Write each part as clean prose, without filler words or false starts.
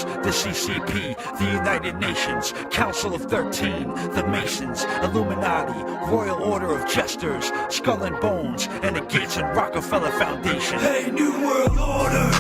Mars, the CCP, the United Nations, Council of 13, the Masons, Illuminati, Royal Order of Jesters, Skull and Bones, and the Gates and Rockefeller Foundation. Hey, New World Order!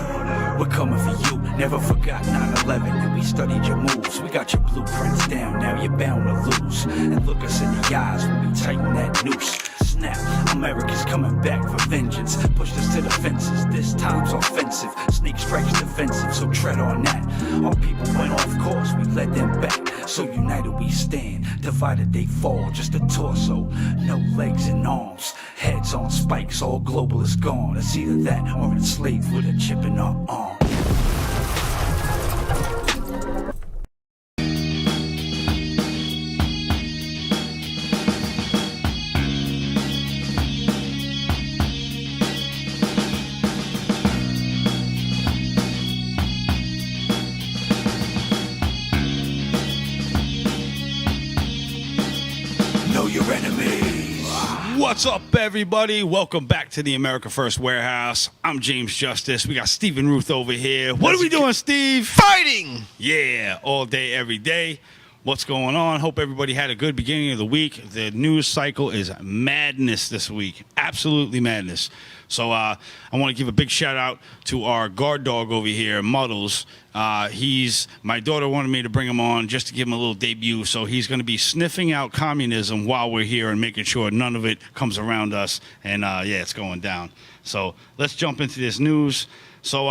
We're coming for you, never forgot 9/11, and we studied your moves. We got your blueprints down, now you're bound to lose. And look us in the eyes when we tighten that noose. Snap, America's coming back for vengeance. Pushed us to the fences, this time's offensive. Sneak strikes defensive, so tread on that. Our people went off course, we led them back. So united we stand, divided they fall. Just a torso, no legs and arms. Heads on spikes, all global is gone. It's either that or enslaved with a chip in our arm. What's up, everybody? Welcome back to the America First Warehouse. I'm James Justice. We got Stephen Ruth over here. What are we doing, Steve? Fighting! Yeah, all day, every day. What's going on? Hope everybody had a good beginning of the week. The news cycle is madness this week. Absolutely madness. So I want to give a big shout out to our guard dog over here, Muddles. My daughter wanted me to bring him on just to give him a little debut. So he's going to be sniffing out communism while we're here and making sure none of it comes around us. And yeah, it's going down. So let's jump into this news. So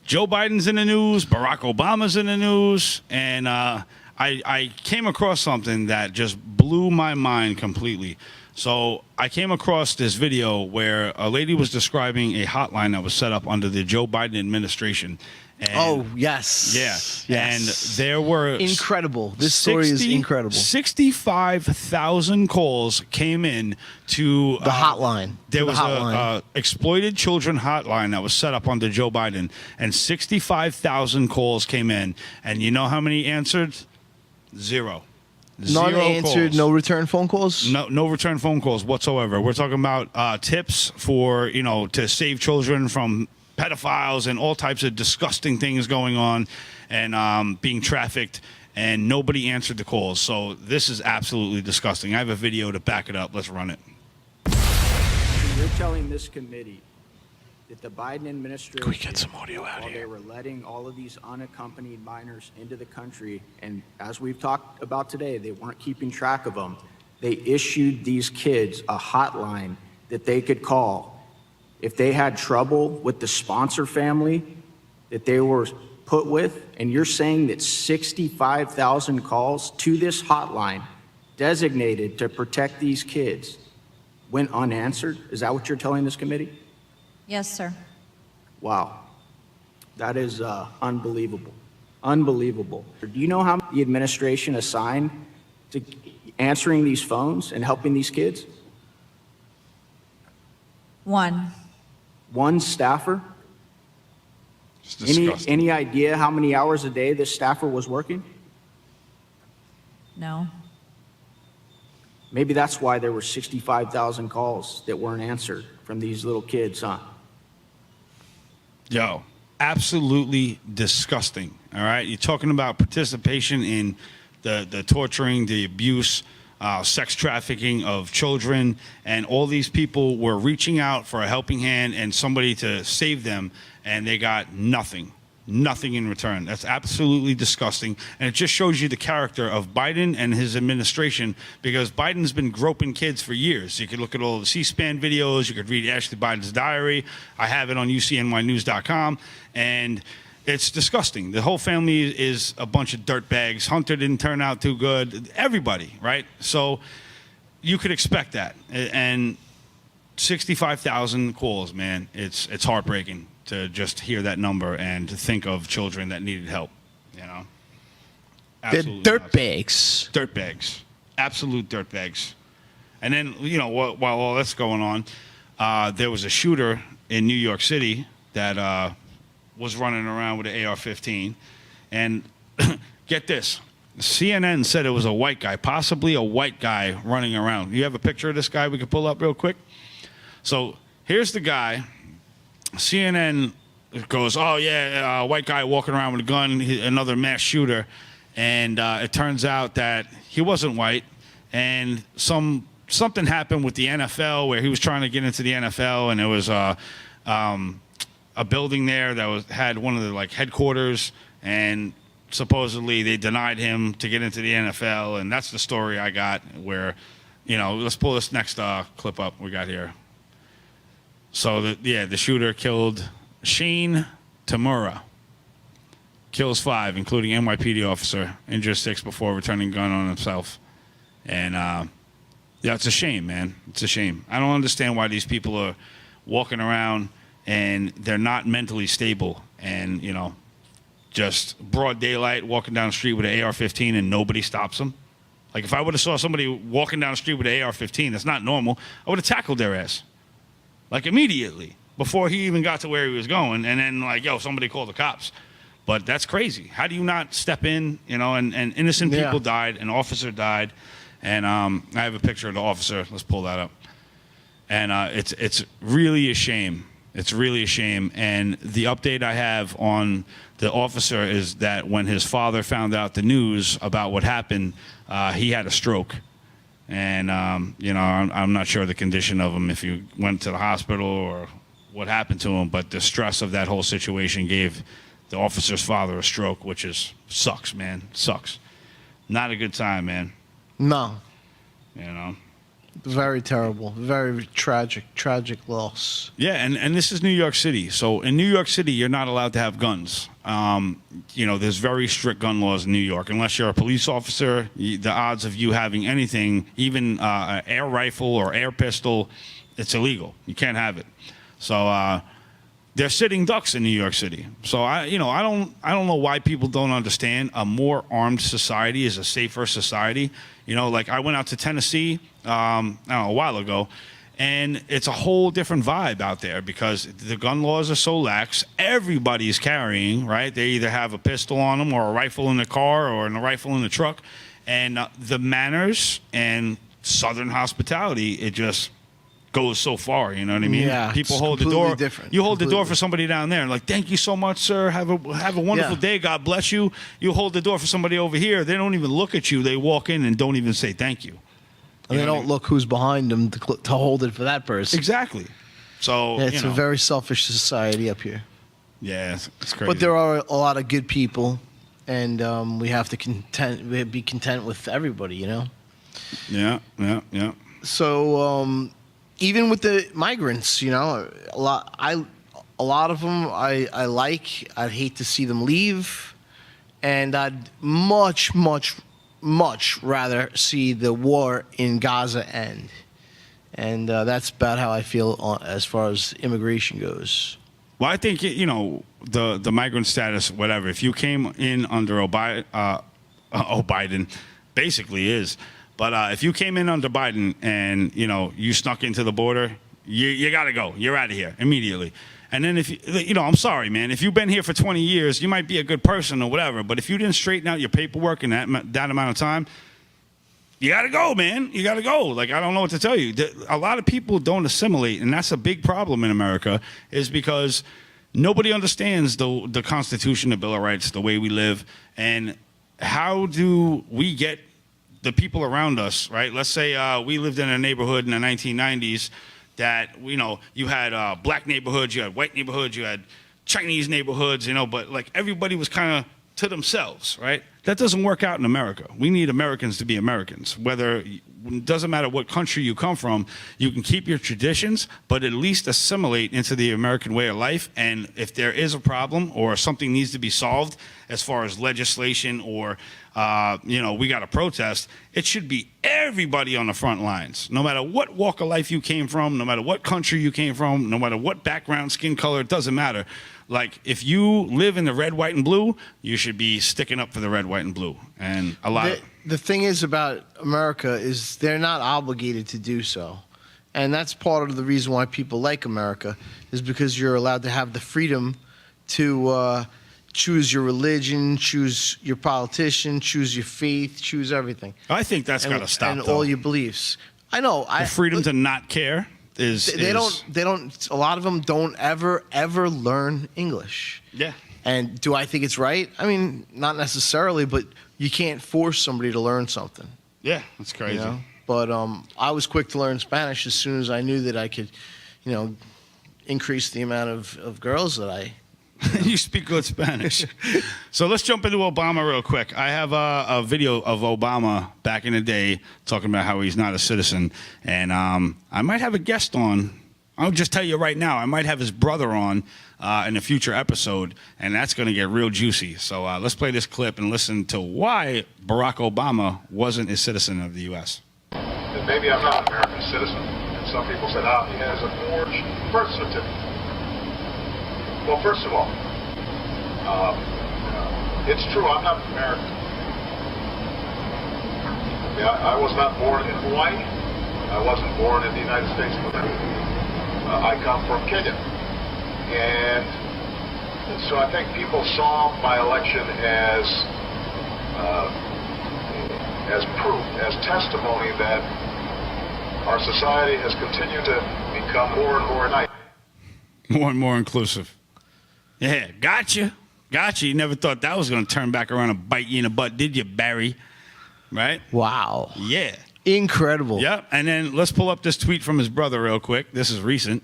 Joe Biden's in the news, Barack Obama's in the news, and I came across something that just blew my mind completely. So I came across this video where a lady was describing a hotline that was set up under the Joe Biden administration. And oh, yes. Yeah. Yes. And there were... Incredible. This story is incredible. 65,000 calls came in to... The hotline. There was a exploited children hotline that was set up under Joe Biden. And 65,000 calls came in. And you know how many answered? Zero. None answered, calls. no return phone calls? No return phone calls whatsoever. We're talking about tips for, to save children from pedophiles and all types of disgusting things going on and being trafficked, and nobody answered the calls. So this is absolutely disgusting. I have a video to back it up. Let's run it. You're telling this committee that the Biden administration, Can we get some audio out while here? they were letting all of these unaccompanied minors into the country, and as we've talked about today, they weren't keeping track of them, they issued these kids a hotline that they could call if they had trouble with the sponsor family that they were put with. And you're saying that 65,000 calls to this hotline designated to protect these kids went unanswered? Is that what you're telling this committee? Yes, sir. Wow. That is unbelievable. Unbelievable. Do you know how the administration assigned to answering these phones and helping these kids? One staffer? It's disgusting. Any idea how many hours a day this staffer was working? No. Maybe that's why there were 65,000 calls that weren't answered from these little kids, huh? Yo, absolutely disgusting. All right. You're talking about participation in the torturing, the abuse, sex trafficking of children. And all these people were reaching out for a helping hand and somebody to save them. And they got nothing. Nothing in return. That's absolutely disgusting. And it just shows you the character of Biden and his administration, because Biden's been groping kids for years. You could look at all the C-SPAN videos. You could read Ashley Biden's diary. I have it on UCNYnews.com. And it's disgusting. The whole family is a bunch of dirtbags. Hunter didn't turn out too good. Everybody, right? So you could expect that. And 65,000 calls, man. It's heartbreaking to just hear that number and to think of children that needed help, Absolutely They're dirtbags. Dirtbags. Absolute dirtbags. And then, while all that's going on, there was a shooter in New York City that was running around with an AR-15. And get this. CNN said it was a white guy, possibly a white guy running around. You have a picture of this guy we could pull up real quick? So here's the guy. CNN it goes, oh yeah, white guy walking around with a gun, another mass shooter, and it turns out that he wasn't white, and something happened with the NFL where he was trying to get into the NFL, and there was a building there that had one of the like headquarters, and supposedly they denied him to get into the NFL, and that's the story I got. Where, let's pull this next clip up we got here. So the shooter killed Shane Tamura. Kills 5, including NYPD officer. Injures 6 before returning gun on himself. And it's a shame, man. It's a shame. I don't understand why these people are walking around and they're not mentally stable. And just broad daylight walking down the street with an AR-15 and nobody stops them. Like if I would have saw somebody walking down the street with an AR-15, that's not normal. I would have tackled their ass. Like immediately, before he even got to where he was going, and then like, yo, somebody called the cops. But that's crazy. How do you not step in, and innocent people died, an officer died, and I have a picture of the officer. Let's pull that up. And it's really a shame. It's really a shame. And the update I have on the officer is that when his father found out the news about what happened, he had a stroke. And, I'm not sure the condition of him, if he went to the hospital or what happened to him, but the stress of that whole situation gave the officer's father a stroke, which sucks, man. Sucks. Not a good time, man. No. Very terrible. Very tragic loss. Yeah, and this is New York City. So in New York City, you're not allowed to have guns. There's very strict gun laws in New York. Unless you're a police officer, the odds of you having anything, even an air rifle or air pistol, it's illegal. You can't have it. So they're sitting ducks in New York City. So I don't know why people don't understand a more armed society is a safer society. Like I went out to Tennessee, a while ago, and it's a whole different vibe out there because the gun laws are so lax. Everybody's carrying, right? They either have a pistol on them or a rifle in the car or a rifle in the truck. And the manners and Southern hospitality, it just goes so far, you know what I mean? Yeah, people it's hold the door. Different. You hold the door for somebody down there, and like, thank you so much, sir. Have a wonderful day. God bless you. You hold the door for somebody over here. They don't even look at you. They walk in and don't even say thank you. And they don't look who's behind them to hold it for that person. Exactly. So it's a very selfish society up here. Yeah, it's crazy. But there are a lot of good people, and we have to be content with everybody, Yeah. So even with the migrants, a lot of them I like. I'd hate to see them leave, and I'd much rather see the war in Gaza end. And that's about how I feel as far as immigration goes. Well, I think the migrant status, whatever. If you came in under Biden, basically is. But if you came in under Biden and, you snuck into the border, you got to go. You're out of here immediately. And then if I'm sorry, man, if you've been here for 20 years, you might be a good person or whatever. But if you didn't straighten out your paperwork in that amount of time, you got to go, man. You got to go. Like, I don't know what to tell you. A lot of people don't assimilate. And that's a big problem in America is because nobody understands the Constitution, the Bill of Rights, the way we live. And how do we get the people around us, right? Let's say we lived in a neighborhood in the 1990s that, you had black neighborhoods, you had white neighborhoods, you had Chinese neighborhoods, but like everybody was kind of to themselves, right? That doesn't work out in America. We need Americans to be Americans. It doesn't matter what country you come from, you can keep your traditions, but at least assimilate into the American way of life. And if there is a problem or something needs to be solved as far as legislation or, we got to protest, it should be everybody on the front lines, no matter what walk of life you came from, no matter what country you came from, no matter what background, skin color, it doesn't matter. Like, if you live in the red, white, and blue, you should be sticking up for the red, white, and blue. And the thing is about America is they're not obligated to do so. And that's part of the reason why people like America is because you're allowed to have the freedom to choose your religion, choose your politician, choose your faith, choose everything. I think that's got to stop, and though. all your beliefs. I know. The freedom to not care. They don't. A lot of them don't ever learn English. Yeah. And do I think it's right? I mean, not necessarily, but you can't force somebody to learn something. Yeah, that's crazy. You know? But I was quick to learn Spanish as soon as I knew that I could, increase the amount of girls that I. You speak good Spanish. So let's jump into Obama real quick. I have a video of Obama back in the day talking about how he's not a citizen. And I might have a guest on. I'll just tell you right now, I might have his brother on in a future episode, and that's going to get real juicy. So let's play this clip and listen to why Barack Obama wasn't a citizen of the U.S. That maybe I'm not an American citizen. And some people said, he has a forged birth certificate. Well, first of all, it's true, I'm not American. I was not born in Hawaii. I wasn't born in the United States of America. I come from Kenya. And so I think people saw my election as proof, as testimony that our society has continued to become more and more united. More and more inclusive. Yeah, gotcha. You never thought that was going to turn back around and bite you in the butt, did you, Barry? Right? Wow. Yeah. Incredible. Yep. And then let's pull up this tweet from his brother real quick. This is recent.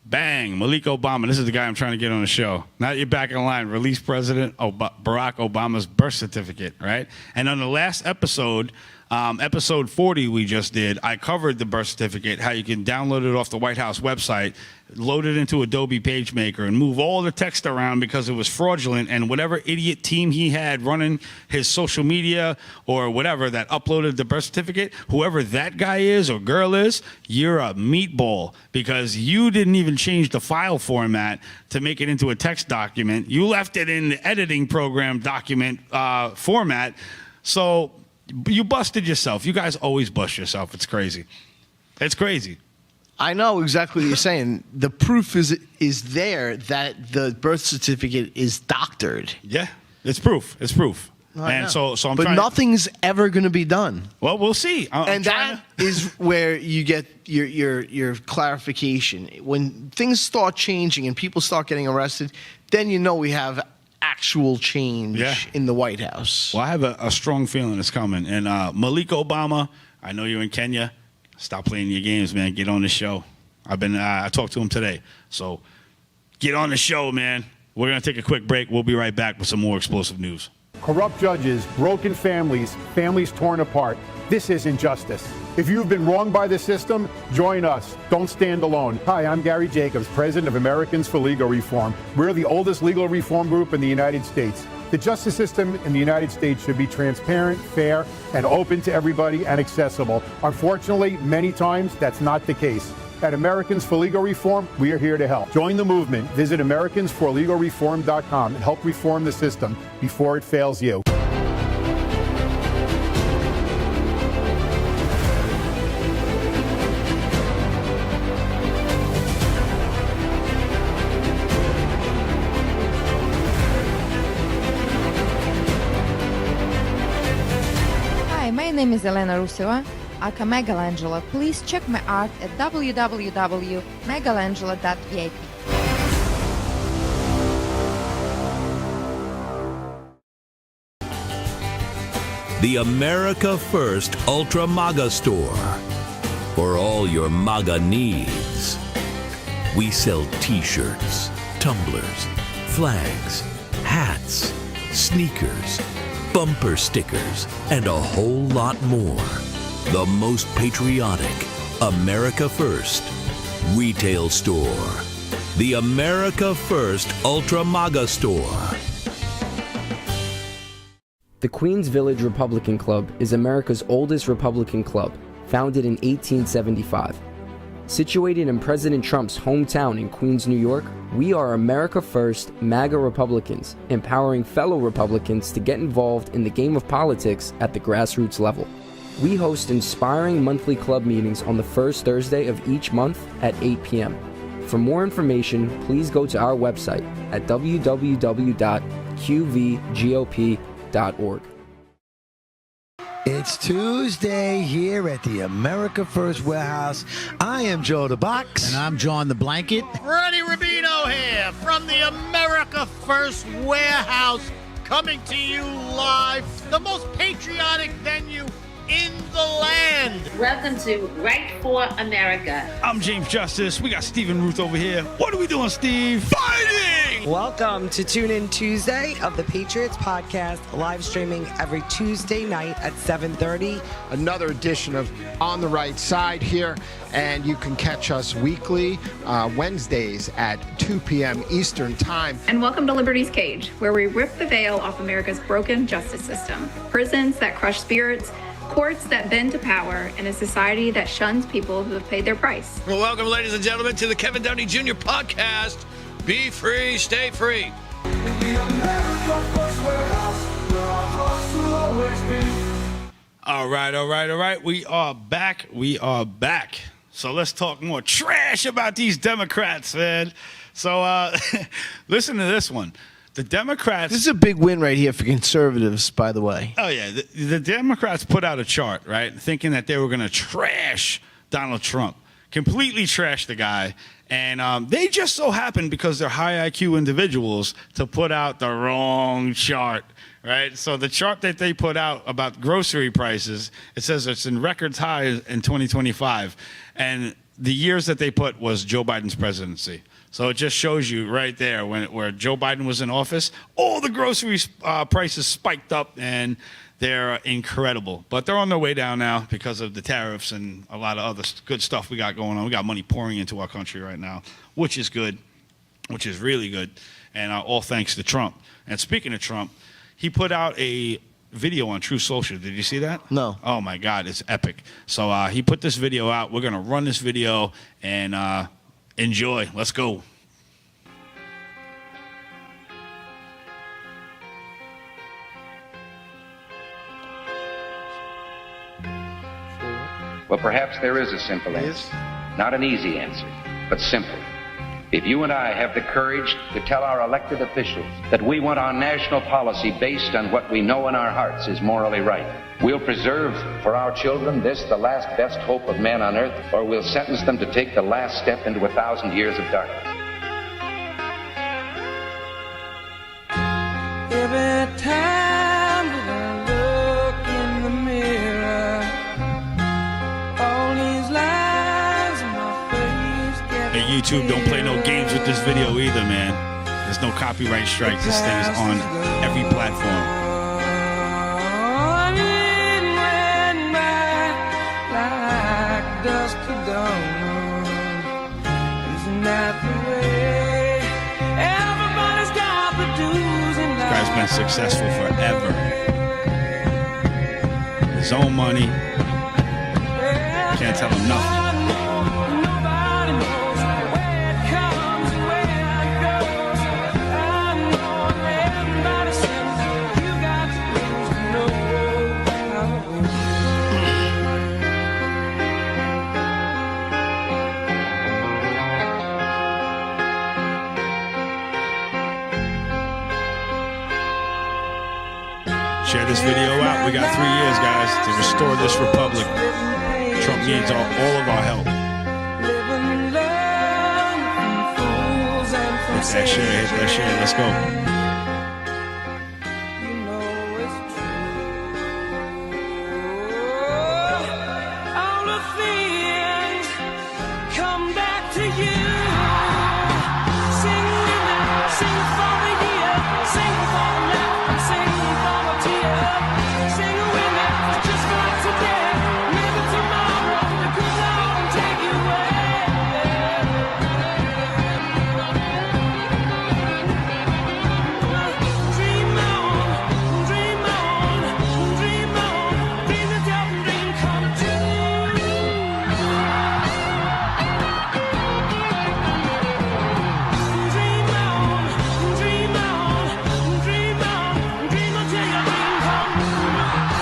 Bang. Malik Obama. This is the guy I'm trying to get on the show. Now that you're back in line, release President Barack Obama's birth certificate, right? And on the last episode, episode 40 we just did, I covered the birth certificate, how you can download it off the White House website, load it into Adobe PageMaker, and move all the text around because it was fraudulent, and whatever idiot team he had running his social media or whatever that uploaded the birth certificate, whoever that guy is or girl is, you're a meatball because you didn't even change the file format to make it into a text document. You left it in the editing program document format. So you busted yourself. You guys always bust yourself. It's crazy. It's crazy. I know exactly what you're saying. The proof is there that the birth certificate is doctored. Yeah, it's proof. It's proof. I know. so I'm but trying. Nothing's ever going to be done. Well, we'll see. And that is where you get your clarification. When things start changing and people start getting arrested, then you know we have actual change in the White House. Well, I have a strong feeling it's coming. And Malik Obama, I know you're in Kenya. Stop playing your games, man. Get on the show. I talked to him today. So get on the show, man. We're going to take a quick break. We'll be right back with some more explosive news. Corrupt judges, broken families, families torn apart. This is injustice. If you've been wronged by the system, join us. Don't stand alone. Hi, I'm Gary Jacobs, president of Americans for Legal Reform. We're the oldest legal reform group in the United States. The justice system in the United States should be transparent, fair, and open to everybody and accessible. Unfortunately, many times that's not the case. At Americans for Legal Reform, we are here to help. Join the movement. Visit AmericansForLegalReform.com and help reform the system before it fails you. My name is Elena Ruseva, aka Megalangela. Please check my art at www.megalangela.vip. The America First Ultra MAGA Store. For all your MAGA needs. We sell t-shirts, tumblers, flags, hats, sneakers, bumper stickers, and a whole lot more. The most patriotic America First retail store. The America First Ultra MAGA Store. The Queens Village Republican Club is America's oldest Republican club, founded in 1875. Situated in President Trump's hometown in Queens, New York, we are America First MAGA Republicans, empowering fellow Republicans to get involved in the game of politics at the grassroots level. We host inspiring monthly club meetings on the first Thursday of each month at 8 p.m. For more information, please go to our website at www.qvgop.org. It's Tuesday here at the America First Warehouse. I am Joe the Box. And I'm John the Blanket. Freddie Rubino here from the America First Warehouse, coming to you live, the most patriotic venue in the land. Welcome to Right for America. I'm James Justice. We got Stephen Ruth over here. What are we doing, Steve? Fighting! Welcome to Tune In Tuesday of the Patriots Podcast, live streaming every Tuesday night at 7:30. Another edition of On the Right Side here, and you can catch us weekly, Wednesdays at 2 p.m. Eastern Time. And welcome to Liberty's Cage, where we rip the veil off America's broken justice system. Prisons that crush spirits, courts that bend to power, and a society that shuns people who have paid their price. Well, welcome, ladies and gentlemen, to the Kevin Downey Jr. Podcast. Be free, stay free. All right. We are back. So let's talk more trash about these Democrats, man. So listen to this one. The Democrats... This is a big win right here for conservatives, by the way. Oh, yeah. The Democrats put out a chart, right, thinking that they were going to trash Donald Trump, completely trash the guy. And they just so happened, because they're high IQ individuals, to put out the wrong chart, right? So the chart that they put out about grocery prices, it says it's in records high in 2025. And the years that they put was Joe Biden's presidency. So it just shows you right there where Joe Biden was in office, all the grocery prices spiked up, and they're incredible. But they're on their way down now because of the tariffs and a lot of other good stuff we got going on. We got money pouring into our country right now, which is good, which is really good, and all thanks to Trump. And speaking of Trump, he put out a video on Truth Social. Did you see that? No. Oh, my God, it's epic. So he put this video out. We're going to run this video and enjoy. Let's go. Well, perhaps there is a simple answer. Not an easy answer, but simple. If you and I have the courage to tell our elected officials that we want our national policy based on what we know in our hearts is morally right, we'll preserve for our children this, the last best hope of man on earth, or we'll sentence them to take the last step into 1,000 years of darkness. Every time that I look in the mirror, all these lines in my face get... Hey, YouTube, don't play no games with this video either, man. There's no copyright strikes. This thing is on every platform. Dust to dawn. Isn't that the way everybody's got the dues in life? This guy's been successful forever. His own money. Can't tell him nothing. Nobody knows where it comes and where it goes. I know everybody says you got to lose to know how it goes. Share this video out. We got 3 years, guys, to restore this republic. Trump needs all of our help. Hit that share. Let's go. All the things come back to you. Sing with me, sing for the year, sing for the laugh, sing for the tear. Sing with me, just like today. Maybe tomorrow the good Lord will take you away. Dream on, dream on, dream on, dream the devil dream come true. Dream on, dream on, dream on, dream until your dream come true.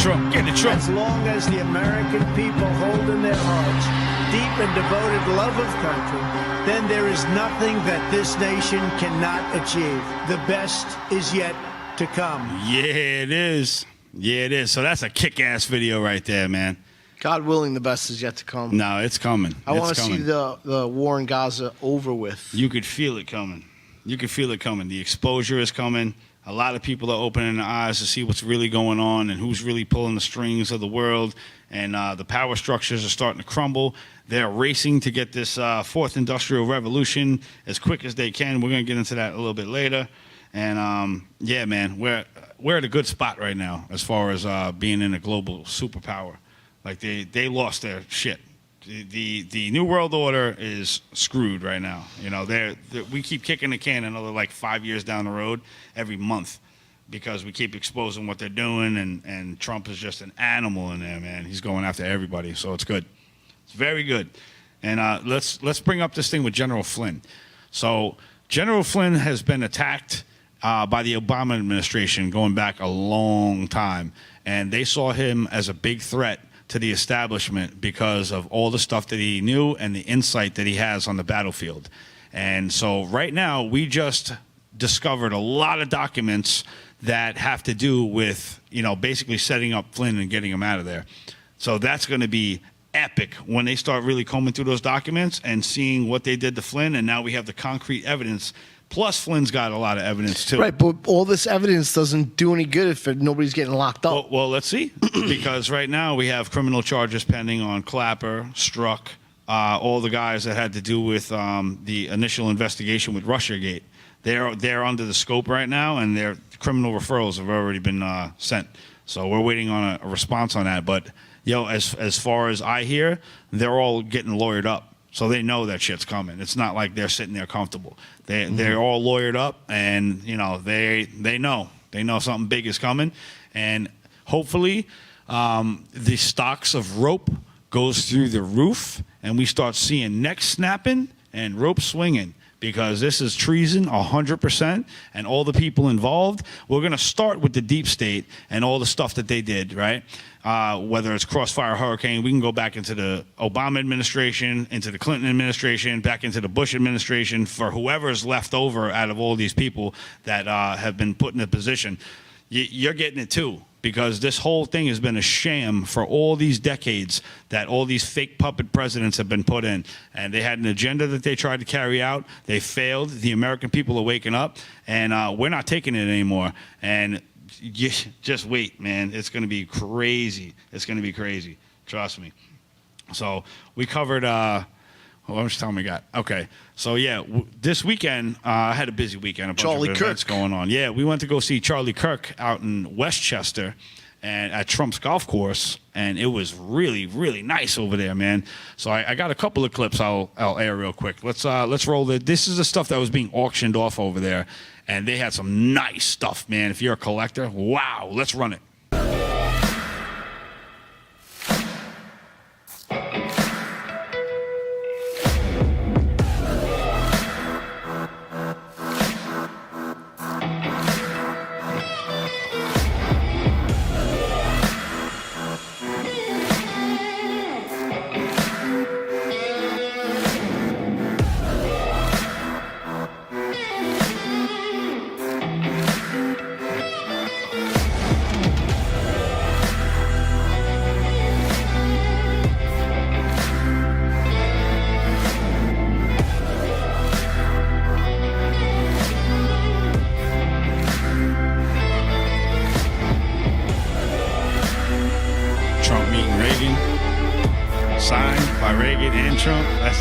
Trump. Get it, Trump. As long as the American people hold in their hearts deep and devoted love of country, then there is nothing that this nation cannot achieve. The best is yet to come. Yeah, it is. Yeah, it is. So that's a kick-ass video right there, man. God willing, the best is yet to come. No, it's coming. I want to see the war in Gaza over with. You could feel it coming. You could feel it coming. The exposure is coming. A lot of people are opening their eyes to see what's really going on and who's really pulling the strings of the world. And the power structures are starting to crumble. They're racing to get this fourth industrial revolution as quick as they can. We're going to get into that a little bit later. And, yeah, man, we're at a good spot right now as far as being in a global superpower. Like, they lost their shit. The New World Order is screwed right now. You know, we keep kicking the can another, like, 5 years down the road every month because we keep exposing what they're doing, and Trump is just an animal in there, man. He's going after everybody, so it's good. It's very good. And let's bring up this thing with General Flynn. So General Flynn has been attacked by the Obama administration going back a long time, and they saw him as a big threat to the establishment because of all the stuff that he knew and the insight that he has on the battlefield. And so right now, we just discovered a lot of documents that have to do with, you know, basically setting up Flynn and getting him out of there. So that's going to be epic when they start really combing through those documents and seeing what they did to Flynn, and now we have the concrete evidence. Plus, Flynn's got a lot of evidence, too. Right, but all this evidence doesn't do any good if nobody's getting locked up. Well, let's see. Because right now we have criminal charges pending on Clapper, Strzok, all the guys that had to do with the initial investigation with Russiagate. They're under the scope right now, and their criminal referrals have already been sent. So we're waiting on a response on that. But, as far as I hear, they're all getting lawyered up. So they know that shit's coming. It's not like they're sitting there comfortable. They're all lawyered up, and they know something big is coming, and hopefully the stocks of rope goes through the roof, and we start seeing necks snapping and rope swinging. Because this is treason 100%, and all the people involved. We're going to start with the deep state and all the stuff that they did, right? Whether it's Crossfire Hurricane, we can go back into the Obama administration, into the Clinton administration, back into the Bush administration, for whoever's left over out of all these people that have been put in a position. You're getting it too, because this whole thing has been a sham for all these decades that all these fake puppet presidents have been put in. And they had an agenda that they tried to carry out. They failed. The American people are waking up, and we're not taking it anymore. And you just wait, man. It's going to be crazy. It's going to be crazy. Trust me. So we covered... how much time we got? Okay. So, yeah, this weekend, I had a busy weekend. A bunch of events going on. Yeah, we went to go see Charlie Kirk out in Westchester and at Trump's golf course, and it was really, really nice over there, man. So I got a couple of clips I'll air real quick. Let's roll it. This is the stuff that was being auctioned off over there, and they had some nice stuff, man. If you're a collector, wow, let's run it.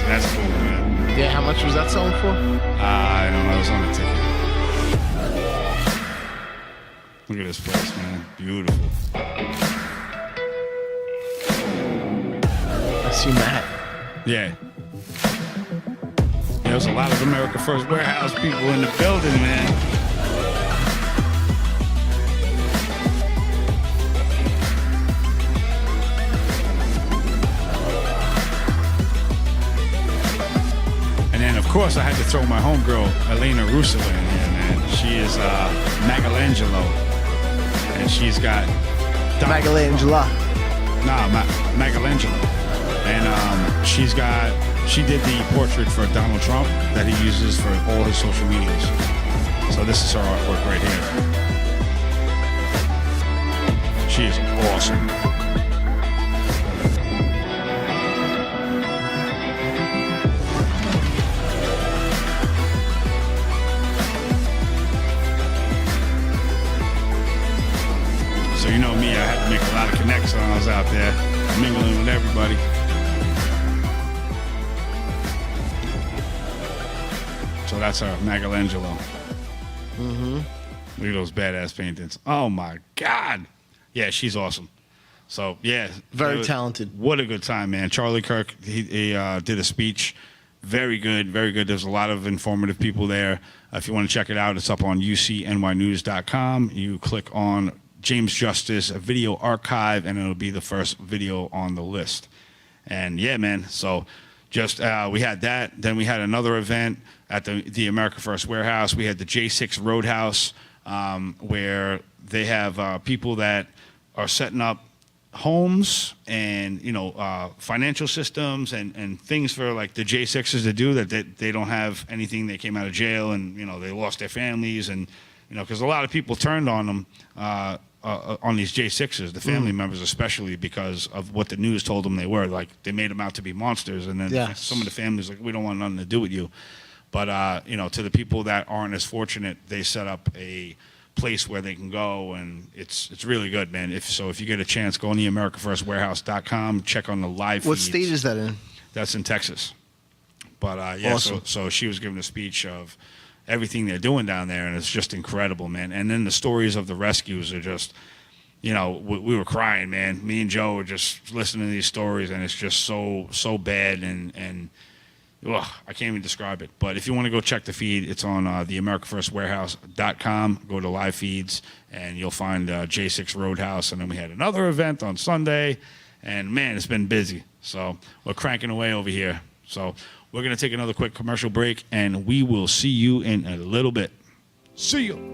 That's cool, man. Yeah, how much was that selling for? I don't know. It was on the ticket. Look at this place, man. Beautiful. I see Matt. Yeah. There's a lot of America First Warehouse people in the building, man. Of course, I had to throw my homegirl, Elena Russo, in here, man. She is Michelangelo, and she's got Megalangela. Megalangela. And she did the portrait for Donald Trump that he uses for all his social medias. So this is her artwork right here. She is awesome. So you know me, I had to make a lot of connects when I was out there, mingling with everybody. So that's our Michelangelo. Mm-hmm. Look at those badass paintings. Oh my God. Yeah, she's awesome. So yeah. Very talented. What a good time, man. Charlie Kirk, he did a speech. Very good, very good. There's a lot of informative people there. If you want to check it out, it's up on ucnynews.com. You click on James Justice Video Archive, and it'll be the first video on the list. And yeah, man, so just we had that. Then we had another event at the America First Warehouse. We had the J6 Roadhouse, where they have people that are setting up homes and, you know, financial systems and things for like the J6s to do that they don't have anything. They came out of jail and, you know, they lost their families and, you know, because a lot of people turned on them on these J6s, the family members especially, because of what the news told them they were. Like, they made them out to be monsters. And then some of the families like, we don't want nothing to do with you. But, you know, to the people that aren't as fortunate, they set up a place where they can go, and it's really good, man. If you get a chance, go on the AmericaFirstWarehouse.com, check on the live feeds. What state is that in? That's in Texas. But, yeah, awesome. so she was giving a speech of everything they're doing down there, and it's just incredible, man. And then the stories of the rescues are just, you know, we were crying, man. Me and Joe were just listening to these stories, and it's just so bad, and ugh, I can't even describe it. But if you want to go check the feed, it's on the AmericaFirstWarehouse.com. Go to live feeds, and you'll find J6 Roadhouse. And then we had another event on Sunday, and man, it's been busy. So we're cranking away over here. So we're going to take another quick commercial break, and we will see you in a little bit. See you.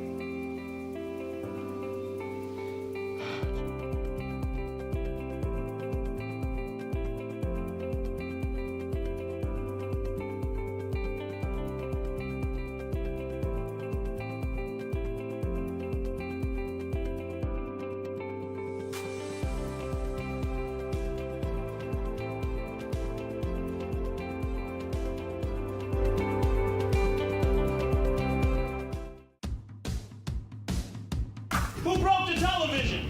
Who broke the television?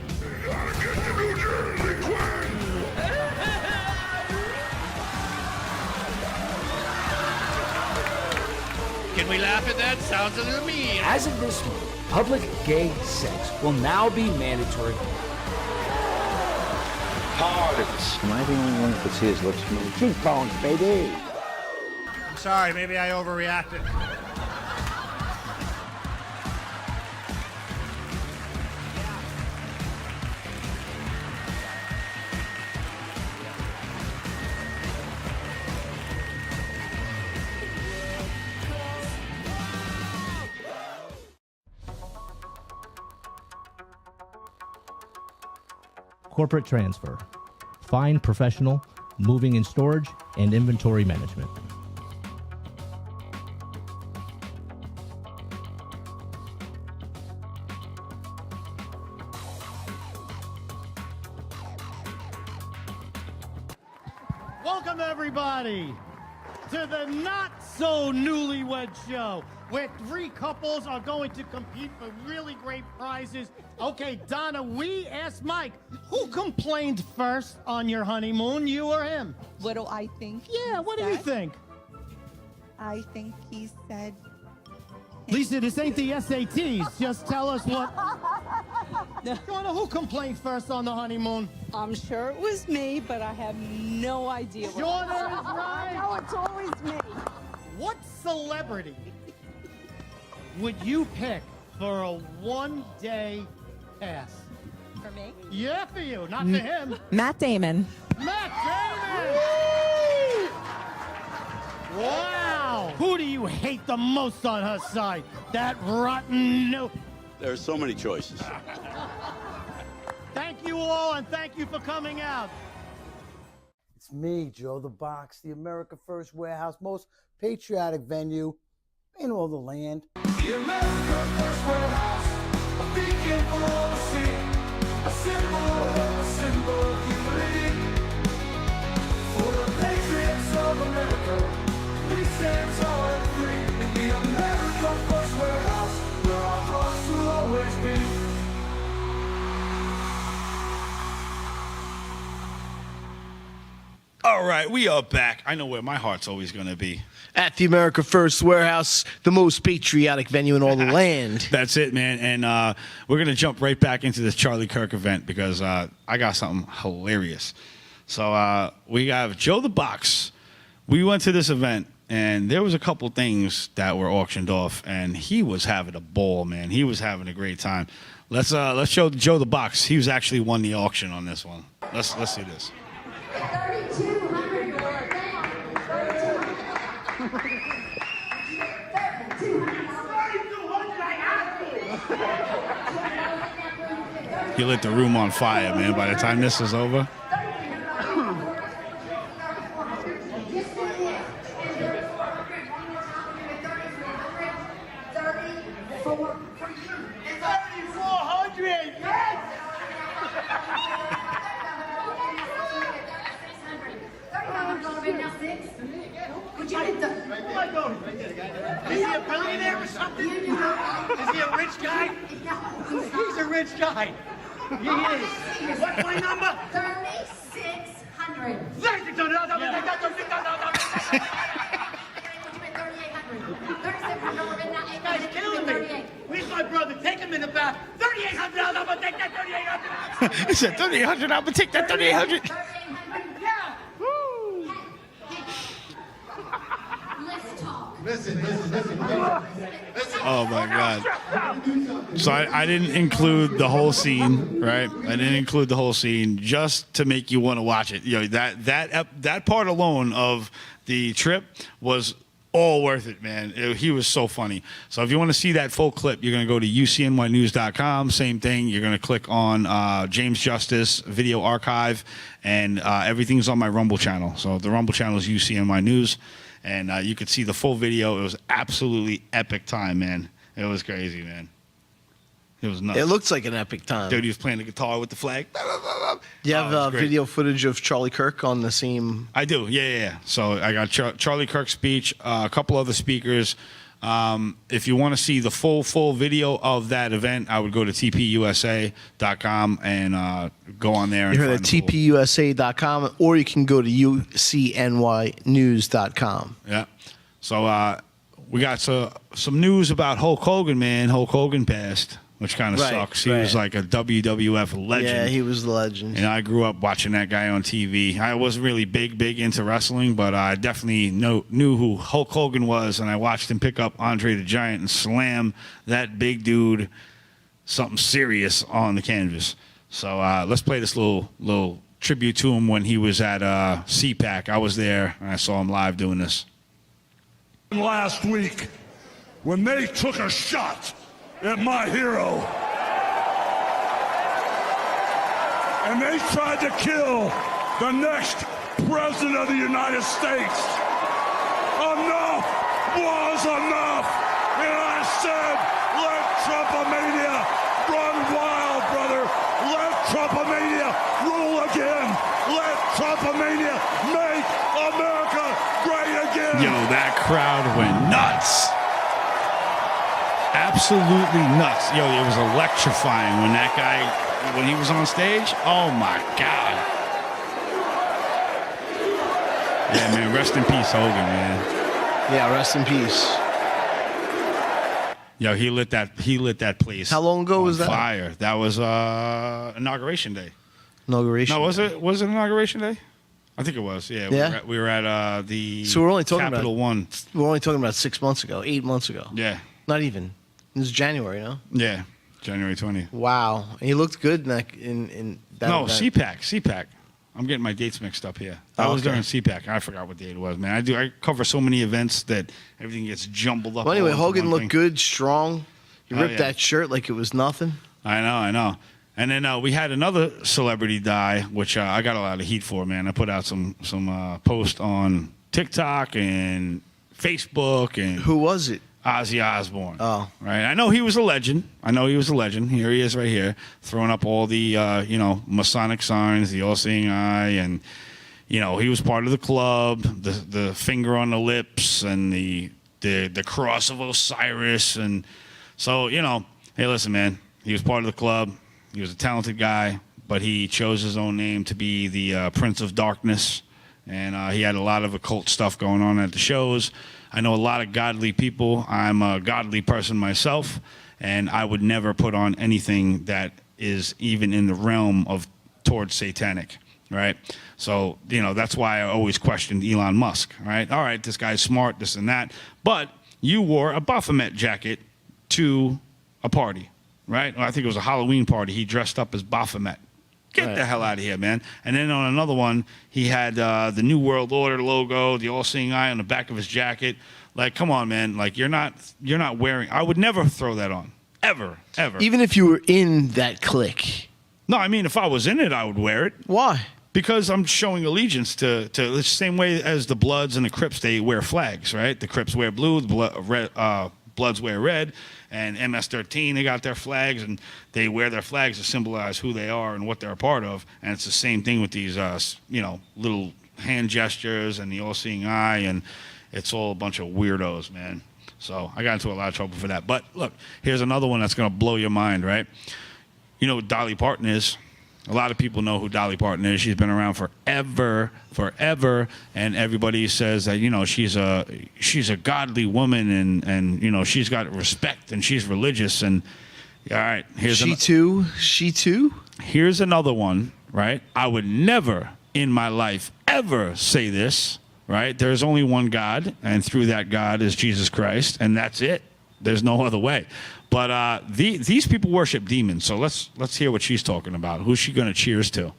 Can we laugh at that? Sounds a little mean. As of this month, public gay sex will now be mandatory. Pardons. Am I the only one that could see his lips move? Cheekbones, baby. I'm sorry, maybe I overreacted. Corporate transfer, fine professional, moving and storage, and inventory management. Welcome, everybody, to the Not So Newlywed Show, where three couples are going to compete for really great prizes. Okay, Donna, we asked Mike, who complained first on your honeymoon, you or him? What do I think? Yeah, what do you think? I think he said. Lisa, this ain't the SATs. Just tell us what. Donna, who complained first on the honeymoon? I'm sure it was me, but I have no idea. Jordan is right. No, it's always me. What celebrity would you pick for a one-day pass? For me? Yeah, for you, not for him. Matt Damon. Matt Damon! Wow! Who do you hate the most on her side? That rotten no. There are so many choices. Thank Thank you all, and thank you for coming out. It's me, Joe the Box, the America First Warehouse, most patriotic venue in all the land. The America First Warehouse, a beacon for all to see, a symbol of unity. For the patriots of America, we stand tall and free. In the America First Warehouse, where our hearts will always be. All right, we are back. I know where my heart's always going to be. At the America First Warehouse, the most patriotic venue in all the land. That's it, man. And we're going to jump right back into this Charlie Kirk event because I got something hilarious. So we have Joe the Box. We went to this event, and there was a couple things that were auctioned off, and he was having a ball, man. He was having a great time. Let's show Joe the Box. He was actually won the auction on this one. Let's see this. He lit the room on fire, man. By the time this is over. Is he a billionaire or something? Is he a rich guy? He's a rich guy. He is. What's my number? 3,600. Guy's killing me. Where's my brother? Take him in the back. 3,800. I'm gonna take that 3,800. He said 3,800. I'm gonna take that 3,800. Yeah. Listen. Oh my God! So I didn't include the whole scene, right? I didn't include the whole scene just to make you want to watch it. You know, that part alone of the trip was all worth it, man. He was so funny. So if you want to see that full clip, you're going to go to ucnynews.com. Same thing. You're going to click on James Justice Video Archive, and everything's on my Rumble channel. So the Rumble channel is UCNY News. And you could see the full video. It was absolutely epic time, man. It was crazy, man. It was nuts. It looks like an epic time. Dude, he was playing the guitar with the flag. Do you have video footage of Charlie Kirk on the same? I do, yeah. So I got Charlie Kirk's speech, a couple other speakers. If you want to see the full video of that event, I would go to tpusa.com and go on there. And You're at tpusa.com, or you can go to ucnynews.com. Yeah. So we got some news about Hulk Hogan, man. Hulk Hogan passed, which kind of sucks. He was like a WWF legend. Yeah, he was the legend. And I grew up watching that guy on TV. I wasn't really big into wrestling, but I definitely knew who Hulk Hogan was, and I watched him pick up Andre the Giant and slam that big dude something serious on the canvas. So let's play this little tribute to him when he was at CPAC. I was there, and I saw him live doing this. Last week, when they took a shot at my hero, and they tried to kill the next president of the United States. Enough was enough, and I said, let Trumpomania run wild, brother. Let Trumpomania rule again. Let Trumpomania make America great again. Yo, that crowd went nuts. Absolutely nuts. Yo, it was electrifying when he was on stage. Oh my God. Yeah, man, rest in peace, Hogan, man. Yeah, rest in peace. Yo, he lit that place. How long ago was that? Fire. That was inauguration day. Inauguration. No, was it inauguration day? I think it was. Yeah. Yeah? We were at the So we're only talking Capital One. We're only talking about 6 months ago, 8 months ago. Yeah. Not even. It was January, no? Yeah, January 20th. Wow, and he looked good in that. No, event. CPAC. I'm getting my dates mixed up here. That was during CPAC. I forgot what date it was, man. I cover so many events that everything gets jumbled up. Well, anyway, all into Hogan one looked thing. good, strong. He ripped yeah. that shirt like it was nothing. I know. And then we had another celebrity die, which I got a lot of heat for, man. I put out some post on TikTok and Facebook. And who was it? Ozzy Osbourne. Oh. Right. I know he was a legend. Here he is right here, throwing up all the, Masonic signs, the all-seeing eye. And, he was part of the club, the finger on the lips and the cross of Osiris. And so, hey, listen, man, he was part of the club. He was a talented guy, but he chose his own name to be the Prince of Darkness. And he had a lot of occult stuff going on at the shows. I know a lot of godly people. I'm a godly person myself, and I would never put on anything that is even in the realm of towards satanic, right? So, that's why I always questioned Elon Musk, right? All right, this guy's smart, this and that. But you wore a Baphomet jacket to a party, right? I think it was a Halloween party. He dressed up as Baphomet. Get the hell out of here, man. And then on another one, he had the New World Order logo, the all-seeing eye on the back of his jacket. Like, come on, man. Like, you're not wearing. I would never throw that on. Ever. Even if you were in that clique. No, I mean, if I was in it, I would wear it. Why? Because I'm showing allegiance to the same way as the Bloods and the Crips, they wear flags, right? The Crips wear blue, the Bloods wear red, and MS-13, they got their flags, and they wear their flags to symbolize who they are and what they're a part of. And it's the same thing with these, little hand gestures and the all-seeing eye, and it's all a bunch of weirdos, man. So I got into a lot of trouble for that. But look, here's another one that's going to blow your mind, right? You know who Dolly Parton is? A lot of people know who Dolly Parton is. She's been around forever, and everybody says that she's a godly woman, and she's got respect and she's religious. And all right, She too. Here's another one, right? I would never in my life ever say this, right? There's only one God, and through that God is Jesus Christ, and that's it. There's no other way. But these people worship demons, so let's hear what she's talking about. Who's she going to cheers to?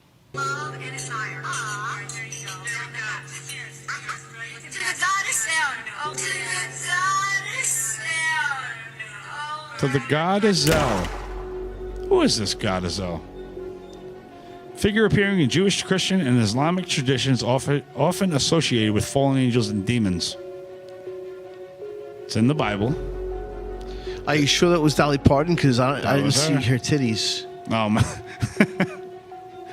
To the God Azel. Who is this God Azel? Figure appearing in Jewish, Christian, and Islamic traditions, often associated with fallen angels and demons. It's in the Bible. Are you sure that was Dolly Parton? Because I didn't see her titties. No, man.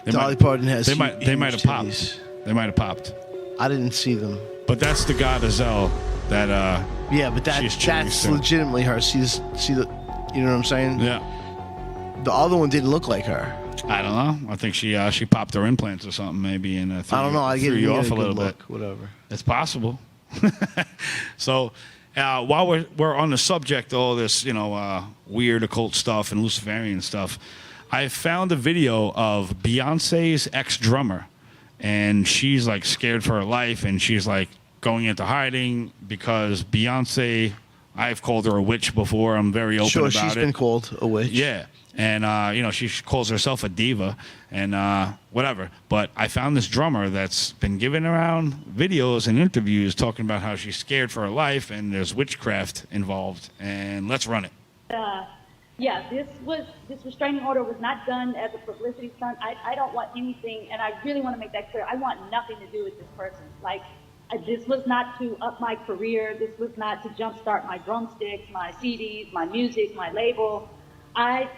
Dolly Parton has. They might have popped. They might have popped. I didn't see them. But that's the God Azel that. Yeah, but that's legitimately her. See the, you know what I'm saying? Yeah. The other one didn't look like her. I don't know. I think she popped her implants or something maybe, and I don't know. I threw you off a little bit. bit. Whatever. It's possible. So. While we're on the subject of all this, weird occult stuff and Luciferian stuff, I found a video of Beyonce's ex-drummer, and she's like scared for her life, and she's like going into hiding because Beyonce, I've called her a witch before. I'm very open about it. Sure, she's been called a witch. Yeah. And, she calls herself a diva and whatever. But I found this drummer that's been giving around videos and interviews talking about how she's scared for her life and there's witchcraft involved. And let's run it. This restraining order was not done as a publicity stunt. I don't want anything, and I really want to make that clear. I want nothing to do with this person. This was not to up my career. This was not to jumpstart my drumsticks, my CDs, my music, my label. I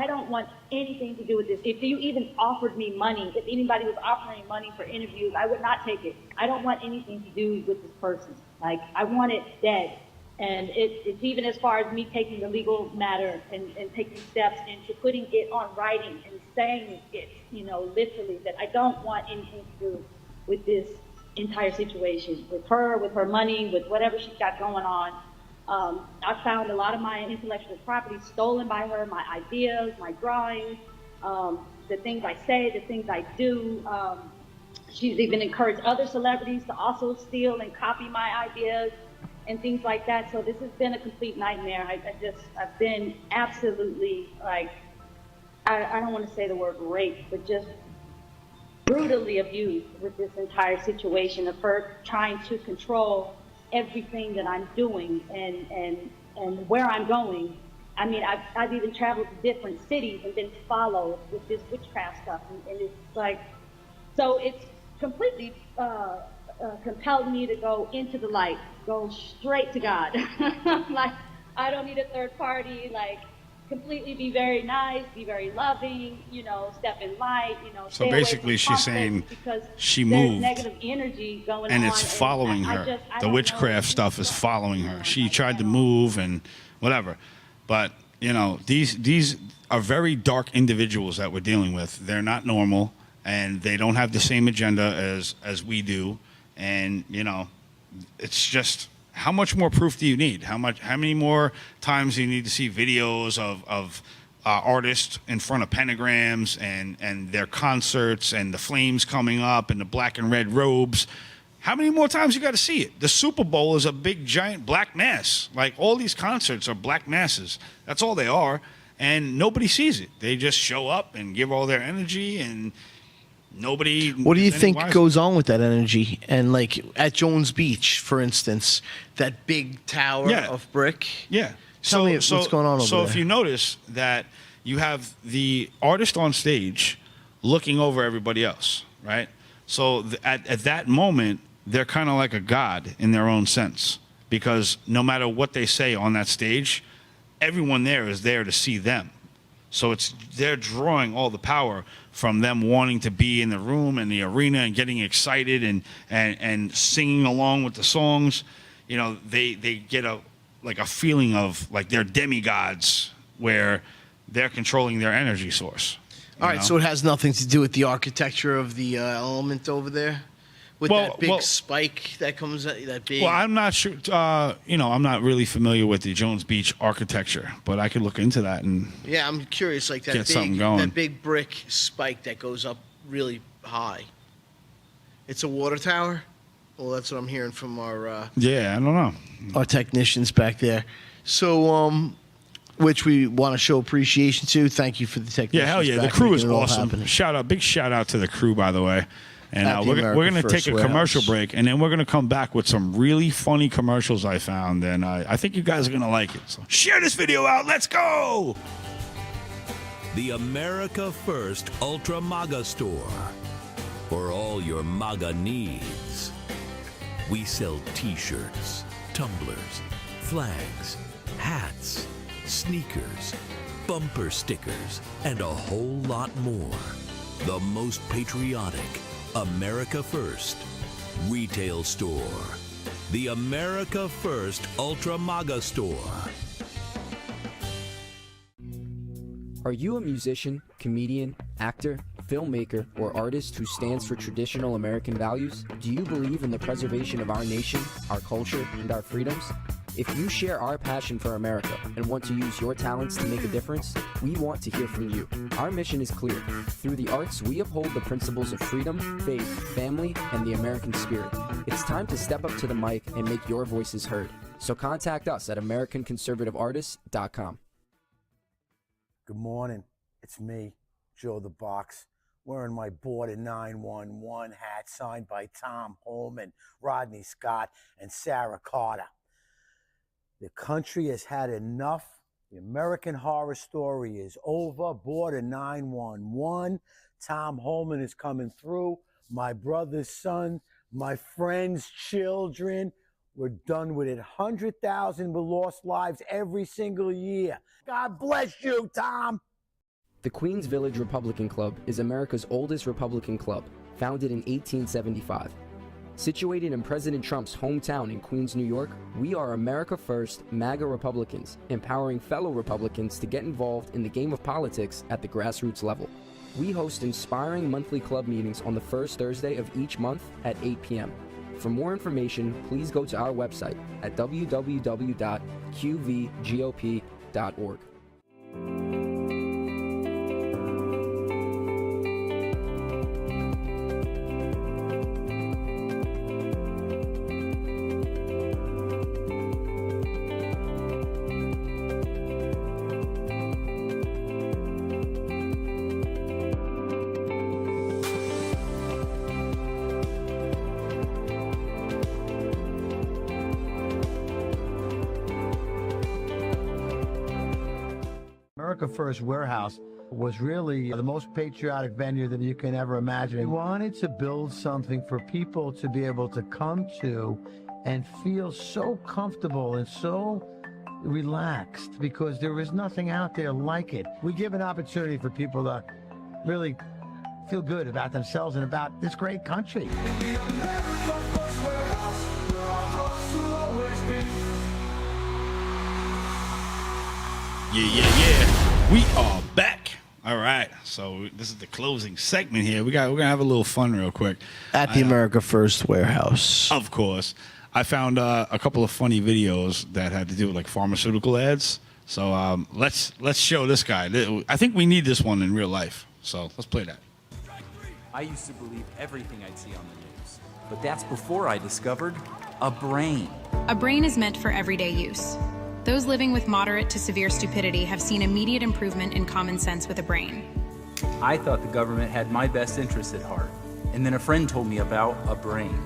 don't want anything to do with this. If you even offered me money, if anybody was offering money for interviews, I would not take it. I don't want anything to do with this person. I want it dead. And it's even as far as me taking the legal matter and taking steps into putting it on writing and saying it, literally, that I don't want anything to do with this entire situation, with her money, with whatever she's got going on. I found a lot of my intellectual property stolen by her, my ideas, my drawings, the things I say, the things I do. She's even encouraged other celebrities to also steal and copy my ideas and things like that. So this has been a complete nightmare. I've been absolutely I don't want to say the word rape, but just brutally abused with this entire situation of her trying to control everything that I'm doing and where I'm going I mean, I've even traveled to different cities and been followed with this witchcraft stuff, and it's like, so it's completely compelled me to go into the light, go straight to God. Like, I don't need a third party, like, completely be very nice, be very loving, you know, step in light, you know. So stay away basically, from she's conflict saying because she there's moved, negative energy going and on, it's following I her. I The don't witchcraft know. stuff is following her. She tried to move and whatever, but you know, these are very dark individuals that we're dealing with. They're not normal, and they don't have the same agenda as we do. And you know, it's just, how much more proof do you need? How many more times do you need to see videos of artists in front of pentagrams and their concerts and the flames coming up and the black and red robes? How many more times you got to see it? The Super Bowl is a big giant black mass. Like, all these concerts are black masses. That's all they are, and nobody sees it. They just show up and give all their energy, and nobody. What do you is any think wiser. goes on with that energy? And like at Jones Beach, for instance, that big tower of brick. Yeah. Tell me what's going on over So there. if you notice that you have the artist on stage looking over everybody else, right? So at that moment, they're kind of like a god in their own sense, because no matter what they say on that stage, everyone there is there to see them. So they're drawing all the power from them wanting to be in the room and the arena and getting excited and singing along with the songs. You know, they get a feeling of like they're demigods, where they're controlling their energy source. All right, so it has nothing to do with the architecture of the element over there, with that big spike that comes, that big. Well, I'm not sure. You know, I'm not really familiar with the Jones Beach architecture, but I could look into that and Yeah, I'm curious, like that Get something big, going. that big brick spike that goes up really high. It's a water tower. Well, that's what I'm hearing from our yeah, I don't know. our technicians back there. So, which we want to show appreciation to. Thank you for the technicians. Yeah, hell yeah, the back crew is making it all awesome. happen. Big shout out to the crew, by the way. And At the we're America going to First take a Warehouse. commercial break, and then we're going to come back with some really funny commercials I found, and I think you guys are going to like it. So share this video out. Let's go. The America First Ultra MAGA Store. For all your MAGA needs. We sell t-shirts, tumblers, flags, hats, sneakers, bumper stickers, and a whole lot more. The most patriotic America First retail store. The America First Ultra MAGA Store. Are you a musician, comedian, actor, filmmaker, or artist who stands for traditional American values? Do you believe in the preservation of our nation, our culture, and our freedoms? If you share our passion for America and want to use your talents to make a difference, we want to hear from you. Our mission is clear. Through the arts, we uphold the principles of freedom, faith, family, and the American spirit. It's time to step up to the mic and make your voices heard. So contact us at AmericanConservativeArtists.com. Good morning. It's me, Joe the Box, wearing my Border 911 hat signed by Tom Holman, Rodney Scott, and Sarah Carter. The country has had enough. The American Horror Story is over. Border 911. Tom Holman is coming through. My brother's son, my friends' children. We're done with it. 100,000 lost lives every single year. God bless you, Tom. The Queens Village Republican Club is America's oldest Republican club, founded in 1875. Situated in President Trump's hometown in Queens, New York, we are America First MAGA Republicans, empowering fellow Republicans to get involved in the game of politics at the grassroots level. We host inspiring monthly club meetings on the first Thursday of each month at 8 p.m. For more information, please go to our website at www.qvgop.org. America First Warehouse was really the most patriotic venue that you can ever imagine. We wanted to build something for people to be able to come to and feel so comfortable and so relaxed, because there is nothing out there like it. We give an opportunity for people to really feel good about themselves and about this great country. Yeah. We are back. All right. So this is the closing segment here. We're gonna have a little fun real quick. At the America First Warehouse. Of course. I found a couple of funny videos that had to do with like pharmaceutical ads. So let's show this guy. I think we need this one in real life. So let's play that. I used to believe everything I'd see on the news, but that's before I discovered a brain. A brain is meant for everyday use. Those living with moderate to severe stupidity have seen immediate improvement in common sense with a brain. I thought the government had my best interests at heart, and then a friend told me about a brain.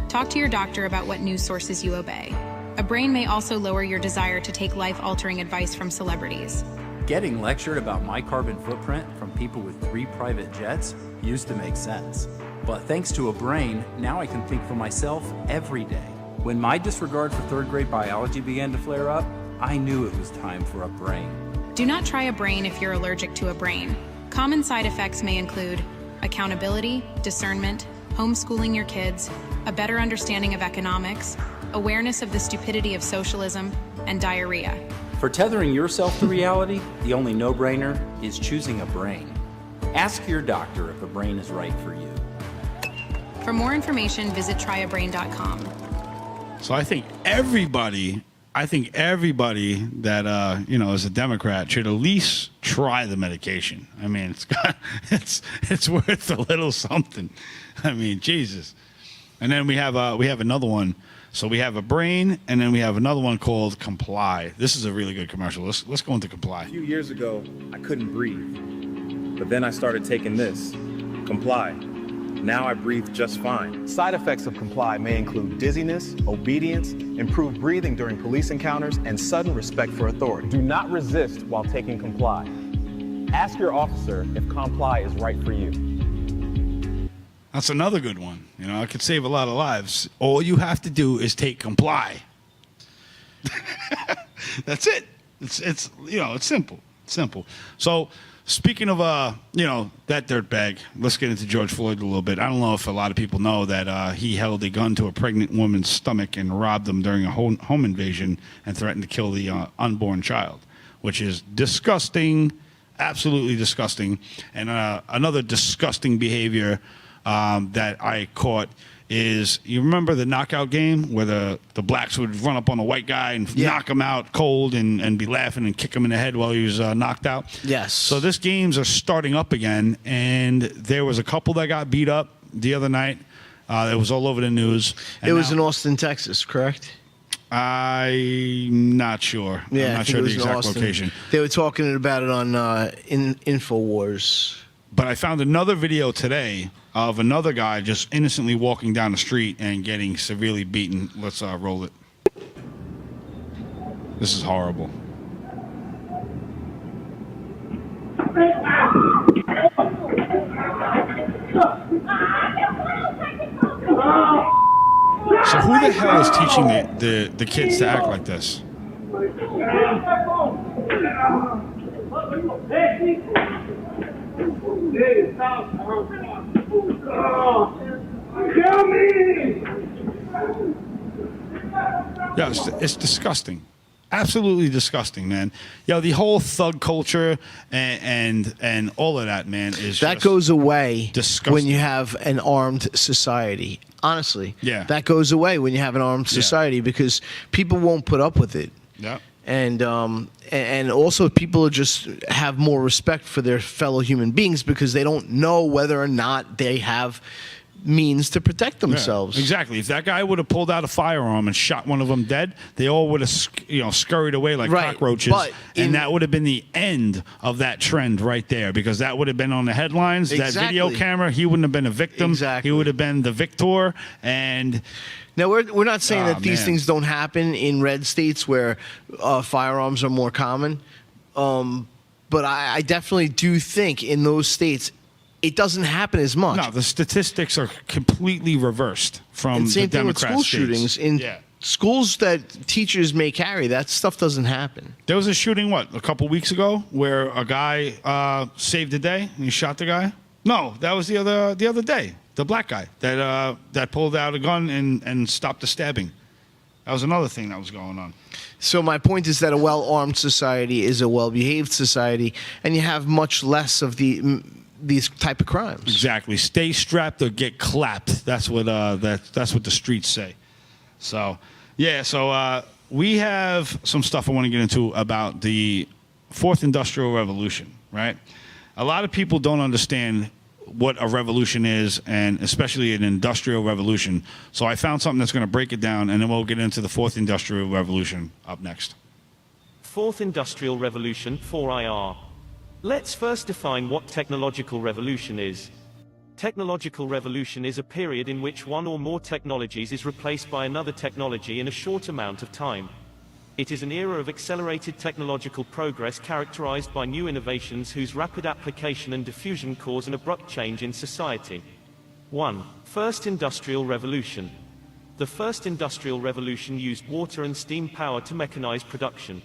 Talk to your doctor about what news sources you obey. A brain may also lower your desire to take life-altering advice from celebrities. Getting lectured about my carbon footprint from people with 3 private jets used to make sense. But thanks to a brain, now I can think for myself every day. When my disregard for 3rd grade biology began to flare up, I knew it was time for a brain. Do not try a brain if you're allergic to a brain. Common side effects may include accountability, discernment, homeschooling your kids, a better understanding of economics, awareness of the stupidity of socialism, and diarrhea. For tethering yourself to reality, the only no-brainer is choosing a brain. Ask your doctor if a brain is right for you. For more information, visit tryabrain.com. So I think everybody that is a Democrat should at least try the medication. I mean, it's worth a little something. I mean, Jesus. And then we have another one. So we have a brain, and then we have another one called Comply. This is a really good commercial. Let's go into Comply. A few years ago, I couldn't breathe, but then I started taking this, Comply. Now I breathe just fine. Side effects of Comply may include dizziness, obedience, improved breathing during police encounters, and sudden respect for authority. Do not resist while taking Comply. Ask your officer if Comply is right for you. That's another good one. You know, it could save a lot of lives. All you have to do is take Comply. That's it. It's simple. It's simple. So speaking of that dirtbag, let's get into George Floyd a little bit. I don't know if a lot of people know that he held a gun to a pregnant woman's stomach and robbed them during a home invasion and threatened to kill the unborn child, which is disgusting, absolutely disgusting. And another disgusting behavior that I caught is, you remember the knockout game where the blacks would run up on a white guy and knock him out cold and be laughing and kick him in the head while he was knocked out? Yes. So this games are starting up again, and there was a couple that got beat up the other night. It was all over the news. It was in Austin, Texas, correct? I'm not sure. Yeah, I'm I not think sure it the was in exact Austin. location. They were talking about it on InfoWars. But I found another video today of another guy just innocently walking down the street and getting severely beaten. Let's roll it. This is horrible. So who the hell is teaching the kids to act like this? Yeah, it's disgusting. Absolutely disgusting, man. The whole thug culture and all of that, man, is that just goes away disgusting. when you have an armed society. Honestly, Yeah. that goes away when you have an armed society because people won't put up with it. Yeah. And also people just have more respect for their fellow human beings because they don't know whether or not they have means to protect themselves. Yeah, exactly. If that guy would have pulled out a firearm and shot one of them dead, they all would have scurried away like cockroaches, and that would have been the end of that trend right there, because that would have been on the headlines. That video camera, he wouldn't have been a victim. He would have been the victor. And now we're not saying that these things don't happen in red states where firearms are more common. but I definitely do think in those states it doesn't happen as much. No, the statistics are completely reversed from And same the thing with Democrat school states. shootings. In schools that teachers may carry, that stuff doesn't happen. There was a shooting, a couple weeks ago, where a guy saved the day and he shot the guy? No, that was the other day. The black guy that pulled out a gun and stopped the stabbing. That was another thing that was going on. So my point is that a well-armed society is a well-behaved society, and you have much less of these type of crimes. Exactly. Stay strapped or get clapped. That's what that's what the streets say. So, yeah. So we have some stuff I want to get into about the Fourth Industrial Revolution. Right. A lot of people don't understand what a revolution is, and especially an industrial revolution. So I found something that's going to break it down, and then we'll get into the Fourth Industrial Revolution up next. Fourth Industrial Revolution, 4IR. Let's first define what technological revolution is. Technological revolution is a period in which one or more technologies is replaced by another technology in a short amount of time. It is an era of accelerated technological progress characterized by new innovations whose rapid application and diffusion cause an abrupt change in society. 1. First Industrial Revolution. The First Industrial Revolution used water and steam power to mechanize production.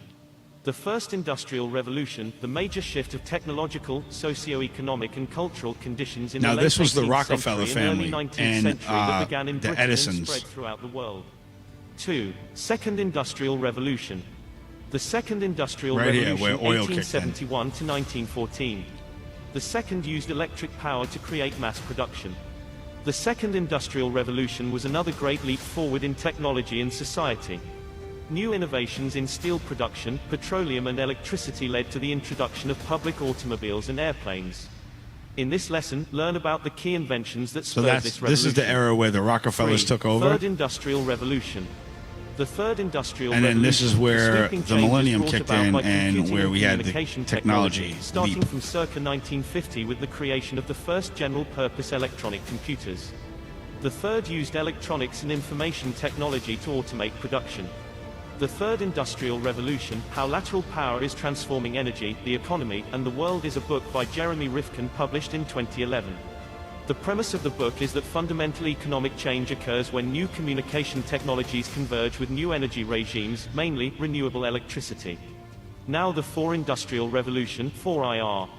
The First Industrial Revolution, the major shift of technological, socio-economic and cultural conditions in Now, the late this was the 18th Rockefeller century and family early 19th and, century that began in the Britain Edisons. and spread throughout the world. 2. Second Industrial Revolution. The Second Industrial Right here, Revolution, where oil kicked in. 1871 to 1914. The second used electric power to create mass production. The Second Industrial Revolution was another great leap forward in technology and society. New innovations in steel production, petroleum and electricity led to the introduction of public automobiles and airplanes. In this lesson, learn about the key inventions that So spurred this revolution. this is the era where the Rockefellers 3. took over. Third Industrial Revolution. The Third Industrial And then this is Revolution, where sweeping the changes millennium brought kicked about in by and computing where we had the communication technology starting leap. from circa 1950 with the creation of the first general-purpose electronic computers. The third used electronics and information technology to automate production. The Third Industrial Revolution, How Lateral Power is Transforming Energy, the Economy, and the World is a book by Jeremy Rifkin published in 2011. The premise of the book is that fundamental economic change occurs when new communication technologies converge with new energy regimes, mainly renewable electricity. Now the Fourth Industrial Revolution, 4IR.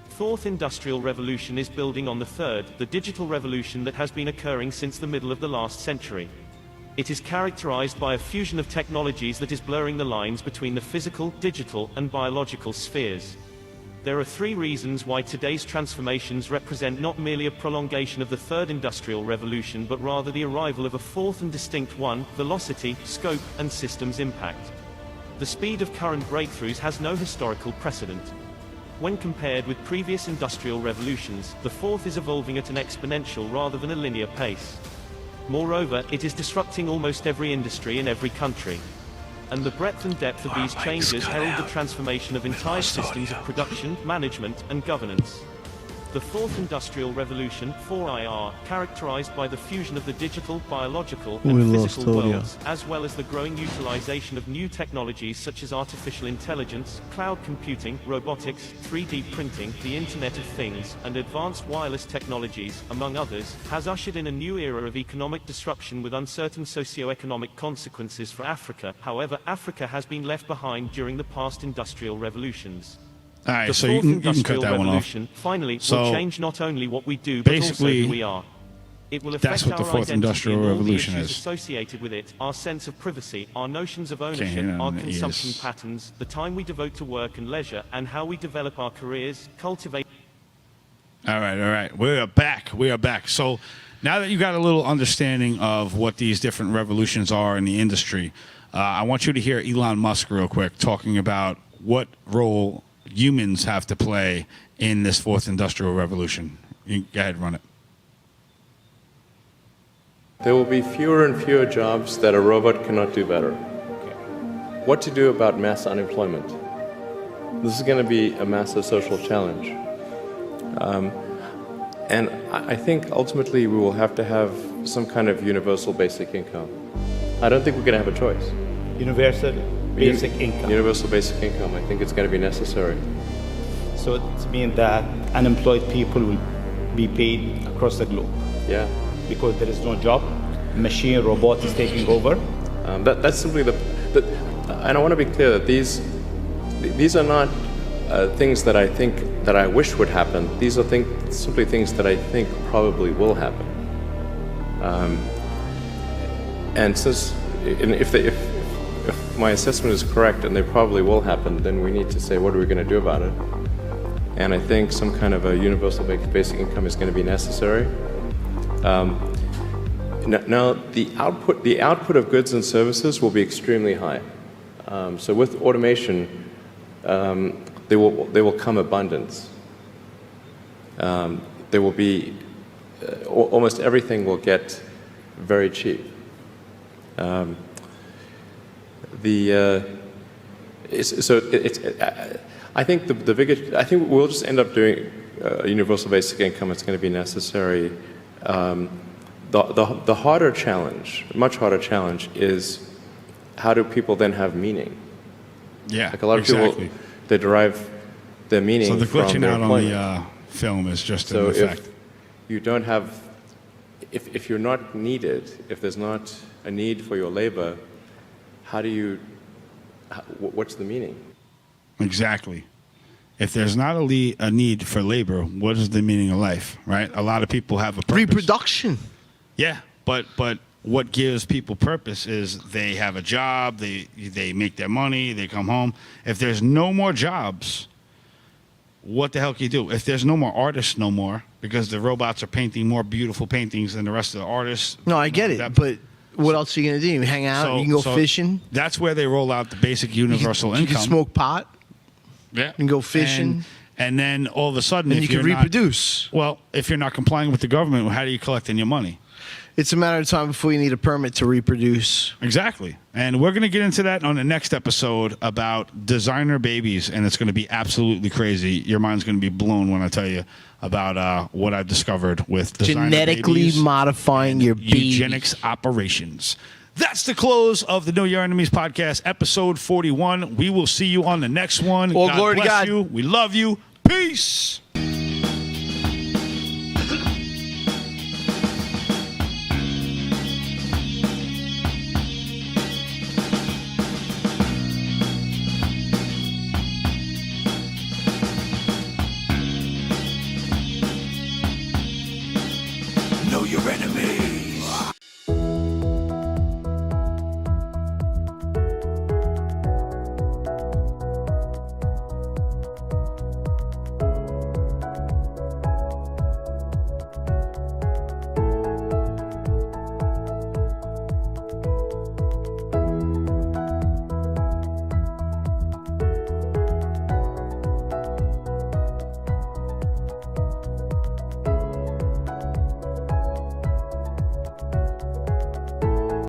Fourth Industrial Revolution is building on the third, the digital revolution that has been occurring since the middle of the last century. It is characterized by a fusion of technologies that is blurring the lines between the physical, digital, and biological spheres. There are 3 reasons why today's transformations represent not merely a prolongation of the Third Industrial Revolution but rather the arrival of a fourth and distinct one: velocity, scope, and systems impact. The speed of current breakthroughs has no historical precedent. When compared with previous industrial revolutions, the fourth is evolving at an exponential rather than a linear pace. Moreover, it is disrupting almost every industry in every country. And the breadth and depth of these changes herald the transformation of entire systems of production, management, and governance. The Fourth Industrial Revolution, 4IR, characterized by the fusion of the digital, biological, We and lost physical audio. worlds, as well as the growing utilization of new technologies such as artificial intelligence, cloud computing, robotics, 3D printing, the Internet of Things, and advanced wireless technologies, among others, has ushered in a new era of economic disruption with uncertain socio-economic consequences for Africa. However, Africa has been left behind during the past industrial revolutions. All right, The so Fourth you can cut Industrial that one off. Revolution, finally, So, will change not only what we do, but also basically, who we are. It will that's affect what the our Fourth identity Industrial and all the Revolution issues is. associated with it, our sense of privacy, our notions of hear ownership, it our on the consumption ears. patterns, the time we devote to work and leisure, and how we develop our careers, cultivate. All right. We are back. So now that you got a little understanding of what these different revolutions are in the industry, I want you to hear Elon Musk real quick talking about what role humans have to play in this Fourth Industrial Revolution. You go ahead, run it. There will be fewer and fewer jobs that a robot cannot do better. What to do about mass unemployment? This is going to be a massive social challenge. And I think ultimately we will have to have some kind of universal basic income. I don't think we're going to have a choice. Universal basic income. Universal basic income. I think it's going to be necessary. So it means that unemployed people will be paid across the globe. Yeah. Because there is no job, machine, robot is taking over. That's simply and I want to be clear that these are not things that I think that I wish would happen. These are simply things that I think probably will happen. And if my assessment is correct and they probably will happen, then we need to say, what are we going to do about it? And I think some kind of a universal basic income is going to be necessary. Now, the output of goods and services will be extremely high. So with automation, there will come abundance. There will be almost everything will get very cheap. I think I think we'll just end up doing a universal basic income. It's going to be necessary. The harder challenge, much harder challenge, is how do people then have meaning? Yeah, like a lot of people, they derive their meaning so the from glitching their out employment. on the film is just So an effect. if you don't have, if you're not needed, if there's not a need for your labor, how do you? What's the meaning? Exactly. If there's not a need for labor, what is the meaning of life, right? A lot of people have a purpose. Reproduction. Yeah, but what gives people purpose is they have a job, they make their money, they come home. If there's no more jobs, what the hell can you do? If there's no more artists no more, because the robots are painting more beautiful paintings than the rest of the artists. No, I get it, but what else are you going to do? You hang out, you can go fishing. That's where they roll out the basic universal income. You can smoke pot. Yeah. You can go fishing. And then all of a sudden, And if you can you're reproduce. Well, if you're not complying with the government, how do you collect in your money? It's a matter of time before you need a permit to reproduce. Exactly. And we're going to get into that on the next episode about designer babies, and it's going to be absolutely crazy. Your mind's going to be blown when I tell you about what I've discovered with designer Genetically babies modifying your baby. eugenics operations. That's the close of the Know Your Enemies podcast, episode 41. We will see you on the next one. All glory to bless God. you. We love you. Peace.